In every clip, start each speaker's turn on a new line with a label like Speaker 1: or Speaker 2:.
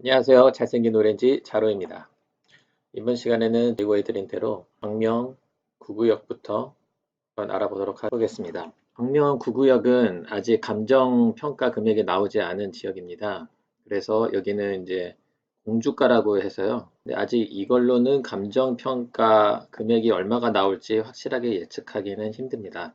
Speaker 1: 안녕하세요. 잘생긴 오렌지 자로입니다. 이번 시간에는 예고해드린 대로 광명 9구역부터 한번 알아보도록 하겠습니다. 광명 9구역은 아직 감정평가 금액이 나오지 않은 지역입니다. 그래서 여기는 이제 공주가라고 해서요. 근데 아직 이걸로는 감정평가 금액이 얼마가 나올지 확실하게 예측하기는 힘듭니다.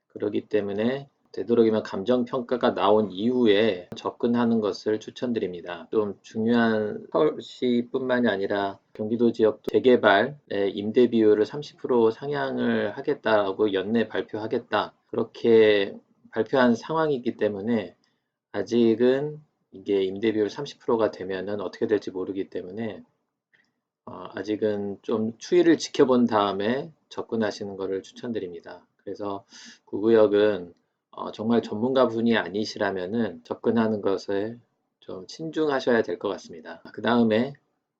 Speaker 1: 그렇기 때문에 되도록이면 감정평가가 나온 이후에 접근하는 것을 추천드립니다. 좀 중요한 서울시뿐만이 아니라 경기도 지역 재개발의 임대 비율을 30% 상향을 하겠다고 연내 발표하겠다. 그렇게 발표한 상황이기 때문에 아직은 이게 임대 비율 30%가 되면은 어떻게 될지 모르기 때문에 아직은 좀 추이를 지켜본 다음에 접근하시는 것을 추천드립니다. 그래서 구구역은 정말 전문가 분이 아니시라면은 접근하는 것에 좀 신중하셔야 될 것 같습니다. 그 다음에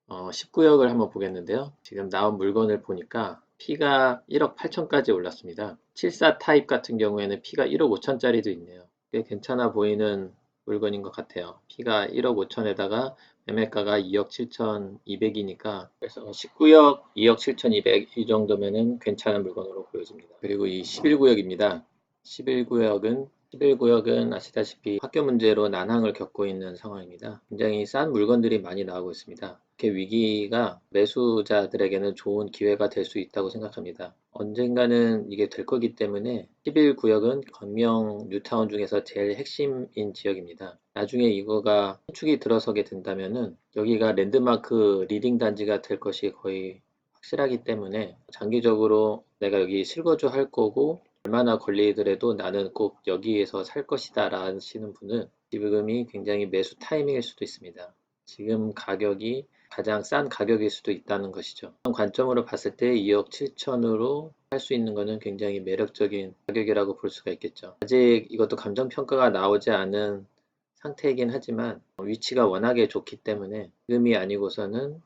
Speaker 1: 19역을 한번 보겠는데요. 지금 나온 물건을 보니까 P가 1억 8천까지 올랐습니다. 74 타입 같은 경우에는 P가 1억 5천짜리도 있네요. 꽤 괜찮아 보이는 물건인 것 같아요. P가 1억 5천에다가 매매가가 2억 7천2백이니까 그래서 19역 2억 7천2백 이 정도면은 괜찮은 물건으로 보여집니다. 그리고 이 11구역입니다. 11구역은 아시다시피 학교 문제로 난항을 겪고 있는 상황입니다. 굉장히 싼 물건들이 많이 나오고 있습니다. 이렇게 위기가 매수자들에게는 좋은 기회가 될 수 있다고 생각합니다. 언젠가는 이게 될 거기 때문에 11구역은 광명 뉴타운 중에서 제일 핵심인 지역입니다. 나중에 이거가 신축이 들어서게 된다면은 여기가 랜드마크 리딩 단지가 될 것이 거의 확실하기 때문에 장기적으로 내가 여기 실거주 할 거고 얼마나 걸리더라도 나는 꼭 여기에서 살 것이다 라시는 분은 지금이 굉장히 매수 타이밍일 수도 있습니다. 지금 가격이 가장 싼 가격일 수도 있다는 것이죠. 그런 관점으로 봤을 때 2억 7천으로 할 수 있는 것은 굉장히 매력적인 가격이라고 볼 수가 있겠죠. 아직 이것도 감정평가가 나오지 않은 상태이긴 하지만 위치가 워낙에 좋기 때문에 지금이 아니고서는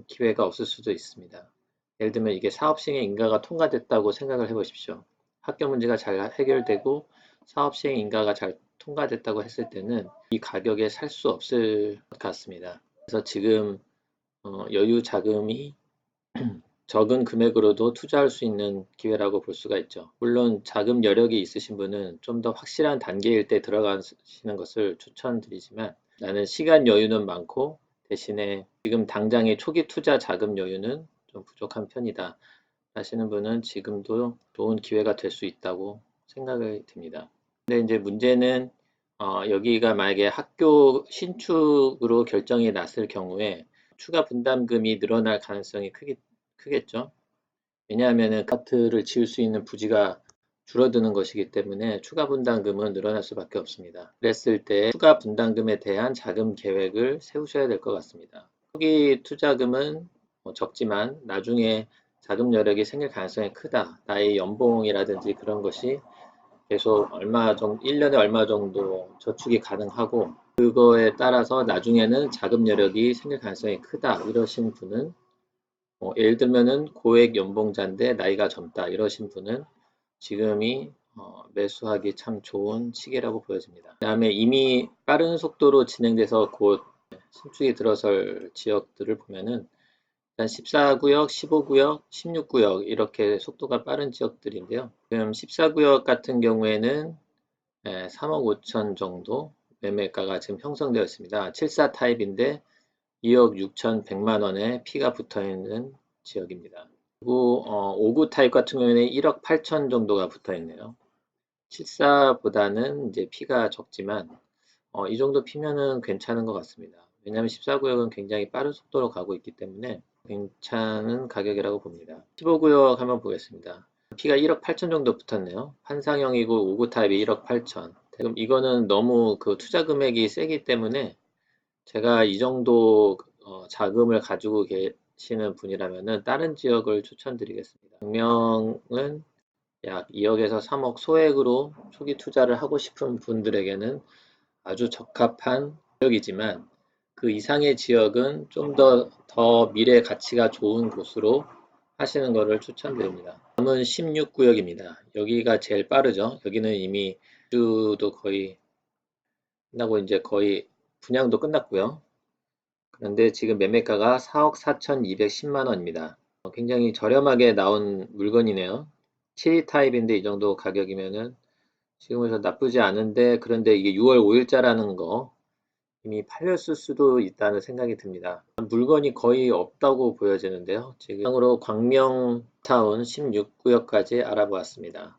Speaker 1: 기회가 없을 수도 있습니다. 예를 들면 이게 사업시행 인가가 통과됐다고 생각을 해보십시오. 학교 문제가 잘 해결되고 사업시행 인가가 잘 통과됐다고 했을 때는 이 가격에 살 수 없을 것 같습니다. 그래서 지금 여유 자금이 적은 금액으로도 투자할 수 있는 기회라고 볼 수가 있죠. 물론 자금 여력이 있으신 분은 좀 더 확실한 단계일 때 들어가시는 것을 추천드리지만 나는 시간 여유는 많고 대신에 지금 당장의 초기 투자 자금 여유는 좀 부족한 편이다 하시는 분은 지금도 좋은 기회가 될 수 있다고 생각이 듭니다. 근데 이제 문제는 여기가 만약에 학교 신축으로 결정이 났을 경우에 추가 분담금이 늘어날 가능성이 크겠죠. 왜냐하면 아파트를 지을 수 있는 부지가 줄어드는 것이기 때문에 추가 분담금은 늘어날 수밖에 없습니다. 그랬을 때 추가 분담금에 대한 자금 계획을 세우셔야 될 것 같습니다. 초기 투자금은 적지만 나중에 자금 여력이 생길 가능성이 크다. 나의 연봉이라든지 그런 것이 계속 얼마 정도, 1년에 얼마 정도 저축이 가능하고 그거에 따라서 나중에는 자금 여력이 생길 가능성이 크다. 이러신 분은 예를 들면은 고액 연봉자인데 나이가 젊다 이러신 분은 지금이 매수하기 참 좋은 시기라고 보여집니다. 그다음에 이미 빠른 속도로 진행돼서 곧 신축이 들어설 지역들을 보면은 일단 14구역, 15구역, 16구역 이렇게 속도가 빠른 지역들인데요. 지금 14구역 같은 경우에는 3억 5천 정도 매매가가 지금 형성되어 있습니다. 74 타입인데 2억 6천 100만 원에 P가 붙어 있는 지역입니다. 그리고 5구 타입 같은 경우에는 1억 8천 정도가 붙어 있네요. 74보다는 이제 P가 적지만 이 정도 피면은 괜찮은 것 같습니다. 왜냐하면 14구역은 굉장히 빠른 속도로 가고 있기 때문에 괜찮은 가격이라고 봅니다. 15구역 한번 보겠습니다. P가 1억 8천 정도 붙었네요. 환상형이고 5구 타입이 1억 8천. 지금 이거는 너무 그 투자 금액이 세기 때문에 제가 이 정도 자금을 가지고 계시는 분이라면은 다른 지역을 추천드리겠습니다. 광명은 약 2억에서 3억 소액으로 초기 투자를 하고 싶은 분들에게는 아주 적합한 지역이지만 그 이상의 지역은 좀 더 미래 가치가 좋은 곳으로 하시는 것을 추천드립니다. 다음은 16구역입니다. 여기가 제일 빠르죠. 여기는 이미 주도 거의 끝나고 이제 거의 분양도 끝났고요. 그런데 지금 매매가가 4억 4,210만 원입니다. 굉장히 저렴하게 나온 물건이네요. 7위 타입인데 이 정도 가격이면은 지금에서 나쁘지 않은데, 그런데 이게 6월 5일자라는 거 이미 팔렸을 수도 있다는 생각이 듭니다. 물건이 거의 없다고 보여지는데요. 지금 으로 광명타운 16구역까지 알아보았습니다.